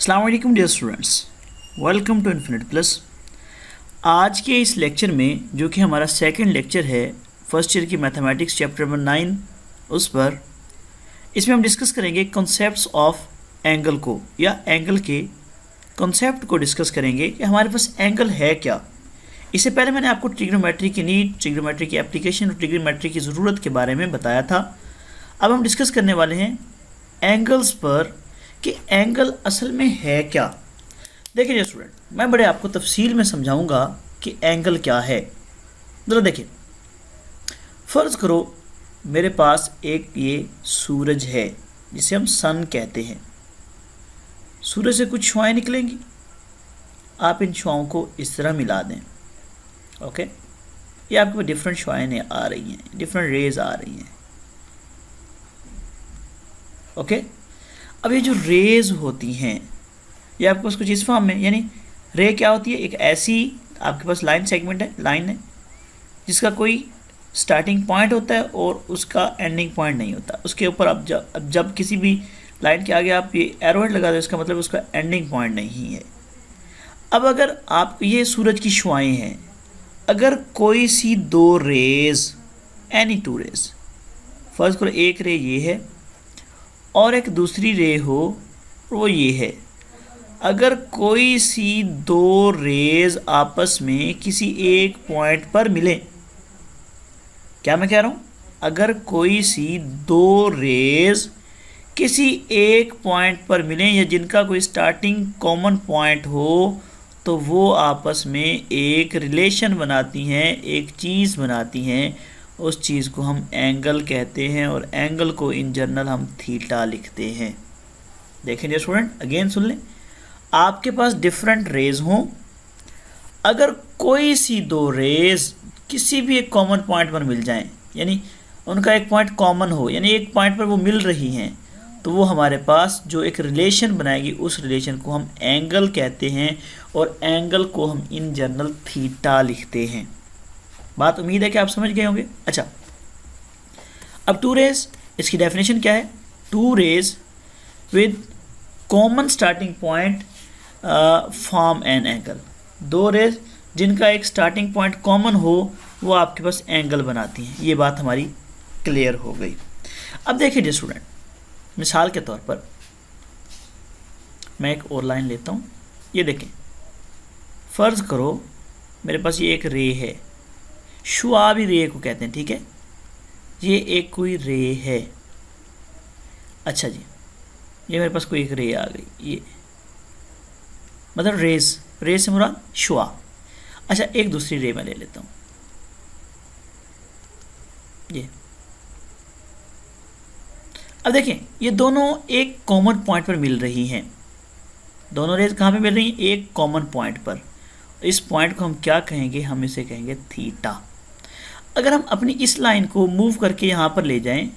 अस्सलाम वालेकुम dear students, welcome to infinite plus. आज के इस लेक्चर में जो कि हमारा सेकंड लेक्चर है फर्स्ट ईयर की मैथमेटिक्स चैप्टर नंबर 9 उस पर, इसमें हम डिस्कस करेंगे कॉन्सेप्ट्स ऑफ एंगल को, या एंगल के कॉन्सेप्ट को डिस्कस करेंगे कि हमारे पास एंगल है क्या। इससे पहले मैंने आपको ट्रिग्नोमेट्री की नीड, ट्रिग्नोमेट्री की एप्लीकेशन और ट्रिग्नोमेट्री की ज़रूरत के बारे में बताया था। अब हम डिस्कस करने वाले हैं एंगल्स पर कि एंगल असल में है क्या। देखिए स्टूडेंट, मैं बड़े आपको तफसील में समझाऊंगा कि एंगल क्या है। ज़रा देखिए, फ़र्ज़ करो मेरे पास एक ये सूरज है जिसे हम सन कहते हैं। सूरज से कुछ शुआएँ निकलेंगी, आप इन शुआओं को इस तरह मिला दें। ओके, ये आपके पास डिफरेंट शुआएँ आ रही हैं, डिफरेंट रेज आ रही हैं। ओके, अब ये जो रेज होती हैं ये आपके पास कुछ इस फॉर्म में, यानी रे क्या होती है, एक ऐसी आपके पास लाइन सेगमेंट है, लाइन है जिसका कोई स्टार्टिंग पॉइंट होता है और उसका एंडिंग पॉइंट नहीं होता। उसके ऊपर आप जब किसी भी लाइन के आगे आप ये एरोहेड लगा दो, इसका मतलब उसका एंडिंग पॉइंट नहीं है। अब अगर आप, ये सूरज की शुआएँ हैं, अगर कोई सी दो rays, any two rays, first करो एक रे ये है और एक दूसरी रे हो वो ये है, अगर कोई सी दो रेज आपस में किसी एक पॉइंट पर मिले, क्या मैं कह रहा हूँ, अगर कोई सी दो रेज किसी एक पॉइंट पर मिलें या जिनका कोई स्टार्टिंग कॉमन पॉइंट हो, तो वो आपस में एक रिलेशन बनाती हैं, एक चीज़ बनाती हैं। उस चीज़ को हम एंगल कहते हैं और एंगल को इन जनरल हम थीटा लिखते हैं। देखें स्टूडेंट, अगेन सुन लें, आपके पास डिफरेंट रेज हों, अगर कोई सी दो रेज किसी भी एक कॉमन पॉइंट पर मिल जाएं, यानी उनका एक पॉइंट कॉमन हो, यानी एक पॉइंट पर वो मिल रही हैं, तो वो हमारे पास जो एक रिलेशन बनाएगी उस रिलेशन को हम एंगल कहते हैं और एंगल को हम इन जनरल थीटा लिखते हैं। बात उम्मीद है कि आप समझ गए होंगे। अच्छा, अब टू रेज, इसकी डेफिनेशन क्या है, two rays with common starting point form an angle. दो रेज जिनका एक स्टार्टिंग पॉइंट कॉमन हो वो आपके पास एंगल बनाती हैं। ये बात हमारी क्लियर हो गई। अब देखिए जी स्टूडेंट, मिसाल के तौर पर मैं एक और लाइन लेता हूँ। ये देखें, फ़र्ज़ करो मेरे पास ये एक रे है, शुआ भी रे को कहते हैं, ठीक है, ये एक कोई रे है। अच्छा जी, ये मेरे पास कोई एक रे आ गई, ये मतलब रेस, रे से मुराद शुआ। अच्छा, एक दूसरी रे मैं ले लेता हूँ, ये। अब देखें, ये दोनों एक कॉमन पॉइंट पर मिल रही हैं। दोनों रेज कहाँ पे मिल रही हैं, एक कॉमन पॉइंट पर। इस पॉइंट को हम क्या कहेंगे, हम इसे कहेंगे थीटा। अगर हम अपनी इस लाइन को मूव करके यहाँ पर ले जाएं,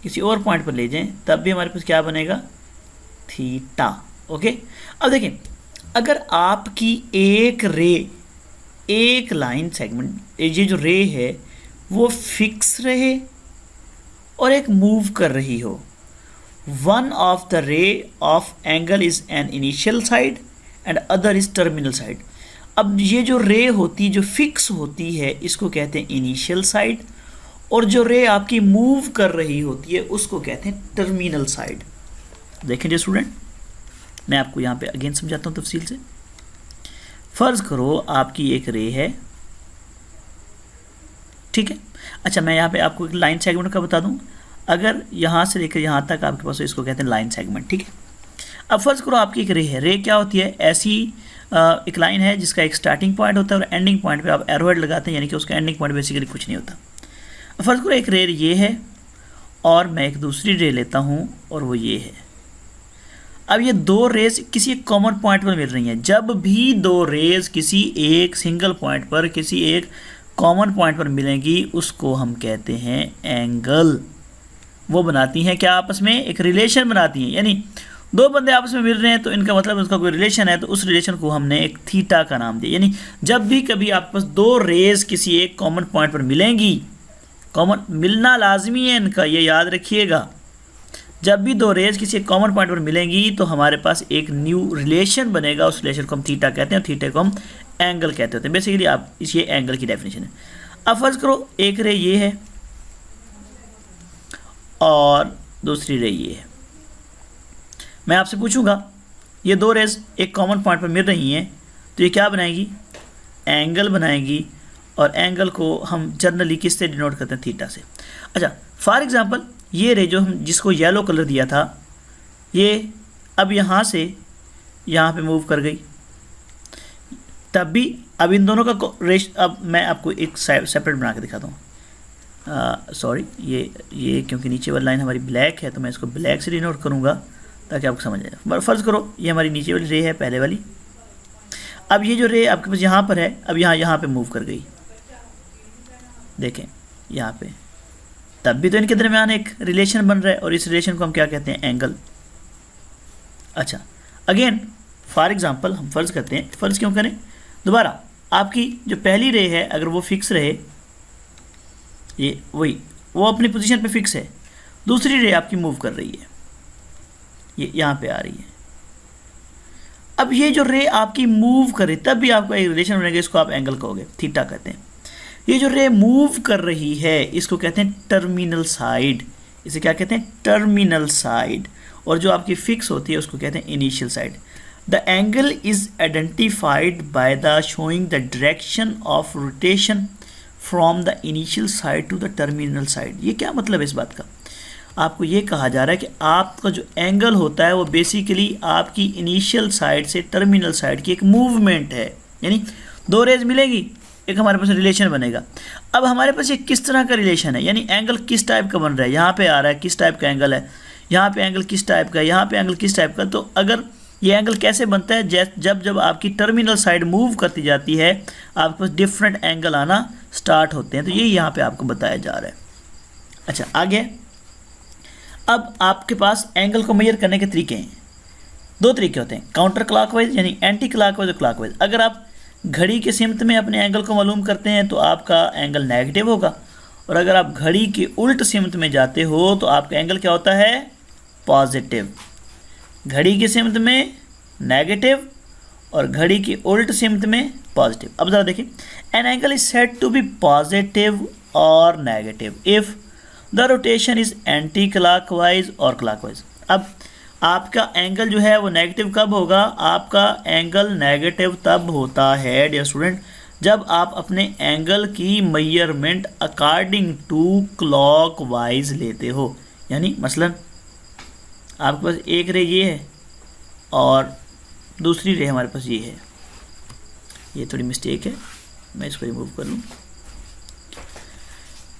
किसी और पॉइंट पर ले जाएं, तब भी हमारे पास क्या बनेगा, थीटा। ओके, अब देखें, अगर आपकी एक रे, एक लाइन सेगमेंट, ये जो रे है वो फिक्स रहे और एक मूव कर रही हो, one of the ray of angle is an initial side and other is terminal side. अब ये जो रे होती, जो फिक्स होती है, इसको कहते हैं इनिशियल साइड, और जो रे आपकी मूव कर रही होती है उसको कहते हैं टर्मिनल साइड। देखें जी स्टूडेंट, मैं आपको यहाँ पे अगेन समझाता हूँ तफसील से। फ़र्ज़ करो आपकी एक रे है, ठीक है। अच्छा, मैं यहाँ पे आपको एक लाइन सेगमेंट का बता दूँ। अगर यहाँ से लेकर यहाँ तक आपके पास, इसको कहते हैं लाइन सेगमेंट, ठीक है। अब फ़र्ज़ करो आपकी एक रे है, रे क्या होती है, ऐसी एक लाइन है जिसका एक स्टार्टिंग पॉइंट होता है और एंडिंग पॉइंट पे आप एरोहेड लगाते हैं, यानी कि उसका एंडिंग पॉइंट बेसिकली कुछ नहीं होता। फ़र्ज़ करो एक रे ये है और मैं एक दूसरी रे लेता हूँ और वो ये है। अब ये दो रेज किसी एक कॉमन पॉइंट पर मिल रही हैं। जब भी दो रेज किसी एक सिंगल पॉइंट पर, किसी एक कॉमन पॉइंट पर मिलेंगी, उसको हम कहते हैं एंगल। वो बनाती हैं क्या, आपस में एक रिलेशन बनाती हैं, यानी दो बंदे आपस में मिल रहे हैं तो इनका मतलब उसका कोई रिलेशन है, तो उस रिलेशन को हमने एक थीटा का नाम दिया। यानी जब भी कभी आपके पास दो रेज किसी एक कॉमन पॉइंट पर मिलेंगी, कॉमन मिलना लाजमी है इनका, ये याद रखिएगा। जब भी दो रेज किसी एक कॉमन पॉइंट पर मिलेंगी तो हमारे पास एक न्यू रिलेशन बनेगा, उस रिलेशन को हम थीटा कहते हैं और थीटा को हम एंगल कहते होते हैं। बेसिकली आप इस ये एंगल की डेफिनेशन है। अब फर्ज करो एक रे ये है और दूसरी रे ये है। मैं आपसे पूछूंगा ये दो रेज एक कॉमन पॉइंट पर मिल रही हैं तो ये क्या बनाएगी, एंगल बनाएगी, और एंगल को हम जनरली किससे डिनोट करते हैं, थीटा से। अच्छा, फॉर एग्जांपल ये रे जो हम जिसको येलो कलर दिया था, ये अब यहाँ से यहाँ पे मूव कर गई, तब भी अब इन दोनों का रेश, अब मैं आपको एक सेपरेट बना के दिखाता हूँ। सॉरी, ये क्योंकि नीचे वाली लाइन हमारी ब्लैक है तो मैं इसको ब्लैक से डिनोट करूँगा ताकि आपको समझ आए। फ़र्ज़ करो ये हमारी नीचे वाली रे है, पहले वाली। अब ये जो रे आपके पास यहाँ पर है, अब यहाँ पे मूव कर गई, देखें यहाँ पे, तब भी तो इनके दरमियान एक रिलेशन बन रहा है और इस रिलेशन को हम क्या कहते हैं, एंगल। अच्छा, अगेन फॉर एग्जांपल हम फ़र्ज़ करते हैं, फ़र्ज़ क्यों करें, दोबारा आपकी जो पहली रे है अगर वो फिक्स रहे, ये वही वो अपनी पोजीशन पे फिक्स है, दूसरी रे आपकी मूव कर रही है, ये यहाँ पे आ रही है। अब ये जो रे आपकी मूव करे तब भी आपका एक रिलेशन बनेगा, इसको आप एंगल कहोगे, थीटा कहते हैं। ये जो रे मूव कर रही है इसको कहते हैं टर्मिनल साइड, इसे क्या कहते हैं, टर्मिनल साइड। और जो आपकी फिक्स होती है उसको कहते हैं initial side. The angle is identified by the showing the direction of rotation from the initial side to the terminal side. ये क्या मतलब है इस बात का, आपको ये कहा जा रहा है कि आपका जो एंगल होता है वो बेसिकली आपकी इनिशियल साइड से टर्मिनल साइड की एक मूवमेंट है। यानी दो रेज मिलेगी, एक हमारे पास रिलेशन बनेगा। अब हमारे पास ये किस तरह का रिलेशन है, यानी एंगल किस टाइप का बन रहा है, यहाँ पे आ रहा है किस टाइप का एंगल है, यहाँ पे एंगल किस टाइप का है, यहाँ पे एंगल किस टाइप का। तो अगर ये एंगल कैसे बनता है, जब आपकी टर्मिनल साइड मूव करती जाती है आपके पास डिफरेंट एंगल आना स्टार्ट होते हैं। तो ये यहाँ पे आपको बताया जा रहा है। अच्छा, आगे अब आपके पास एंगल को मेजर करने के तरीके हैं, दो तरीके होते हैं, काउंटर क्लॉकवाइज यानी एंटी क्लॉकवाइज और क्लॉकवाइज। अगर आप घड़ी के सिमत में अपने एंगल को मालूम करते हैं तो आपका एंगल नेगेटिव होगा, और अगर आप घड़ी के उल्ट सिमत में जाते हो तो आपका एंगल क्या होता है, पॉजिटिव। घड़ी की सिमत में नेगेटिव और घड़ी की उल्ट सिमत में पॉजिटिव। अब ज़रा देखिए, an angle is said to be positive और negative if the rotation is anti clockwise और क्लॉकवाइज। अब आपका एंगल जो है वो नेगेटिव कब होगा, आपका एंगल नेगेटिव तब होता है डियर स्टूडेंट जब आप अपने एंगल की मेजरमेंट अकॉर्डिंग टू क्लॉकवाइज लेते हो। यानी मसलन आपके पास एक रे ये है और दूसरी रे हमारे पास ये है, ये थोड़ी मिस्टेक है, मैं इसको रिमूव कर लूँ।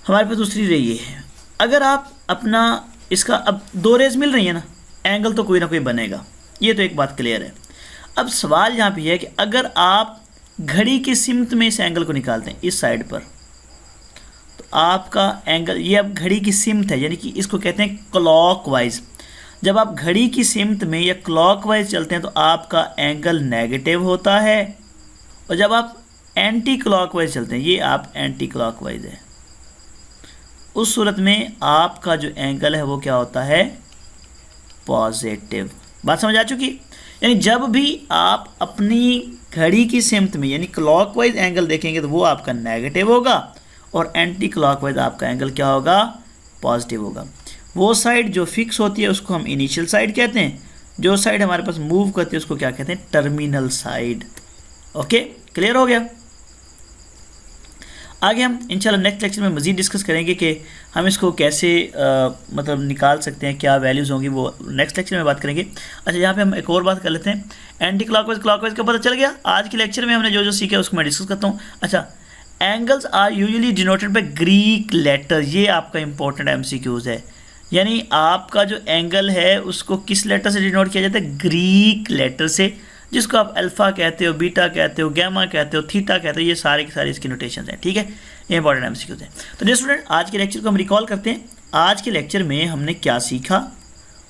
हमारे पास दूसरी रे ये है, अगर आप अपना इसका, अब दो रेज मिल रही है ना, एंगल तो कोई ना कोई बनेगा, ये तो एक बात क्लियर है। अब सवाल यहाँ पे है कि अगर आप घड़ी की सिमत में इस एंगल को निकालते हैं इस साइड पर, तो आपका एंगल, ये अब घड़ी की सिमत है यानी कि इसको कहते हैं क्लॉकवाइज। जब आप घड़ी की सिमत में या क्लॉकवाइज चलते हैं तो आपका एंगल नेगेटिव होता है, और जब आप एंटी क्लॉकवाइज चलते हैं, ये आप एंटी क्लॉकवाइज है, उस सूरत में आपका जो एंगल है वो क्या होता है, पॉजिटिव। बात समझ आ चुकी। यानी जब भी आप अपनी घड़ी की सिमत में यानी क्लॉकवाइज एंगल देखेंगे तो वो आपका नेगेटिव होगा, और एंटी क्लॉकवाइज आपका एंगल क्या होगा, पॉजिटिव होगा। वो साइड जो फिक्स होती है उसको हम इनिशियल साइड कहते हैं, जो साइड हमारे पास मूव करती है उसको क्या कहते हैं, टर्मिनल साइड। ओके, क्लियर हो गया। आगे हम इंशाल्लाह नेक्स्ट लेक्चर में मज़ीद डिस्कस करेंगे कि हम इसको कैसे मतलब निकाल सकते हैं, क्या वैल्यूज़ होंगी, वो नेक्स्ट लेक्चर में बात करेंगे। अच्छा, यहाँ पे हम एक और बात कर लेते हैं, एंटी क्लॉकवाइज क्लॉकवाइज का पता चल गया। आज के लेक्चर में हमने जो जो सीखा उसको मैं डिस्कस करता हूँ। अच्छा, angles are usually denoted by Greek letter, ये आपका इंपॉर्टेंट MCQs है। यानी आपका जो एंगल है उसको किस लेटर से डिनोट किया जाता है, ग्रीक लेटर से, जिसको आप अल्फ़ा कहते हो, बीटा कहते हो, गैमा कहते हो, थीटा कहते हो, ये सारे के सारे इसकी नोटेशन हैं। ठीक है, ये इंपॉर्टेंट MCQs हैं। तो डियर स्टूडेंट, आज के लेक्चर को हम रिकॉल करते हैं। आज के लेक्चर में हमने क्या सीखा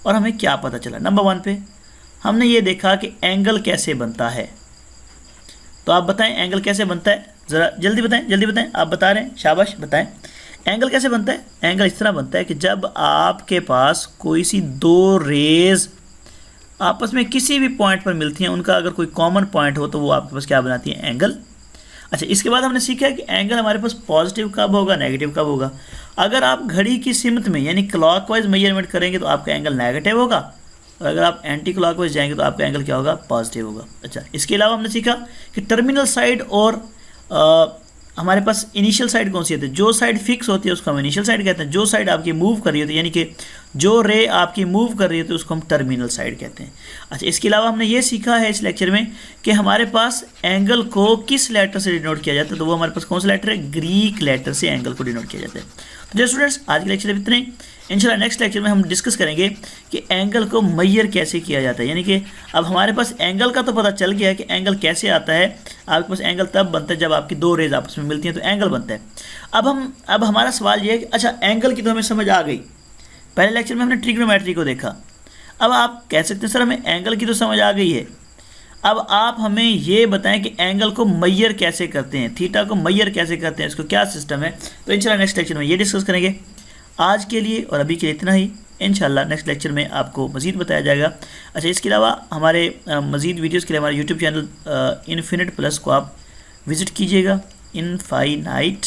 और हमें क्या पता चला। नंबर 1 पे हमने ये देखा कि एंगल कैसे बनता है। तो आप बताएं एंगल कैसे बनता है, ज़रा जल्दी बताएं, जल्दी बताएं। आप बता रहे हैं, शाबाश, बताएं। एंगल कैसे बनता है? एंगल इस तरह बनता है कि जब आपके पास कोई सी दो रेज आपस में किसी भी पॉइंट पर मिलती हैं, उनका अगर कोई कॉमन पॉइंट हो तो वो आपके पास क्या बनाती है? एंगल। अच्छा, इसके बाद हमने सीखा है कि एंगल हमारे पास पॉजिटिव कब होगा, नेगेटिव कब होगा। अगर आप घड़ी की सिमत में यानी क्लॉकवाइज मेजरमेंट करेंगे तो आपका एंगल नेगेटिव होगा, और अगर आप एंटी क्लॉकवाइज जाएंगे तो आपका एंगल क्या होगा? पॉजिटिव होगा। अच्छा, इसके अलावा हमने सीखा कि टर्मिनल साइड और हमारे पास इनिशियल साइड कौन सी होती है? जो साइड फिक्स होती है उसको हम इनिशियल साइड कहते हैं, जो साइड आपकी मूव कर रही होती है यानी कि जो रे आपकी मूव कर रही होती है उसको हम टर्मिनल साइड कहते हैं। अच्छा, इसके अलावा हमने ये सीखा है इस लेक्चर में कि हमारे पास एंगल को किस लेटर से डिनोट किया जाता है, तो वो हमारे पास कौन सा लेटर है? ग्रीक लेटर से एंगल को डिनोट किया जाता है। तो जो स्टूडेंट्स, आज के लेक्चर में इतने ही। इंशाल्लाह नेक्स्ट लेक्चर में हम डिस्कस करेंगे कि एंगल को मैयर कैसे किया जाता है, यानी कि अब हमारे पास एंगल का तो पता चल गया है कि एंगल कैसे आता है। आपके पास एंगल तब बनता है जब आपकी दो रेज आपस में मिलती हैं तो एंगल बनता है। अब हमारा सवाल ये है कि अच्छा, एंगल की तो हमें समझ आ गई, पहले लेक्चर में हमने ट्रिग्नोमेट्री को देखा। अब आप कह सकते हैं सर हमें एंगल की तो समझ आ गई है, अब आप हमें ये बताएं कि एंगल को मैयर कैसे करते हैं, थीटा को मैयर कैसे करते हैं, इसको क्या सिस्टम है। तो इंशाल्लाह नेक्स्ट लेक्चर में ये डिस्कस करेंगे। आज के लिए और अभी के लिए इतना ही। इंशाल्लाह नेक्स्ट लेक्चर में आपको मज़ीद बताया जाएगा। अच्छा, इसके अलावा हमारे मज़ीद वीडियोज़ के लिए हमारे यूट्यूब चैनल इन्फिनिट प्लस को आप विज़िट कीजिएगा। इनफाइनाइट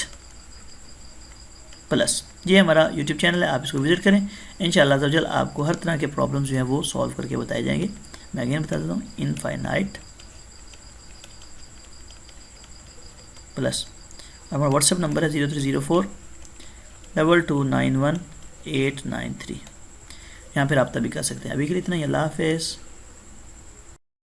प्लस ये हमारा यूट्यूब चैनल है, आप इसको विज़िट करें। इंशाल्लाह अज़्ज़ा आपको हर तरह के प्रॉब्लम्स जो हैं वो सॉल्व करके बताए जाएंगे। मैं अगेन बता देता हूँ, इनफाइनाइट प्लस। हमारा व्हाट्सएप नंबर है 03042291 893। यहाँ पर रब्ता भी कर सकते हैं। अभी के लिए इतना ही। अल्लाह हाफ़िज़।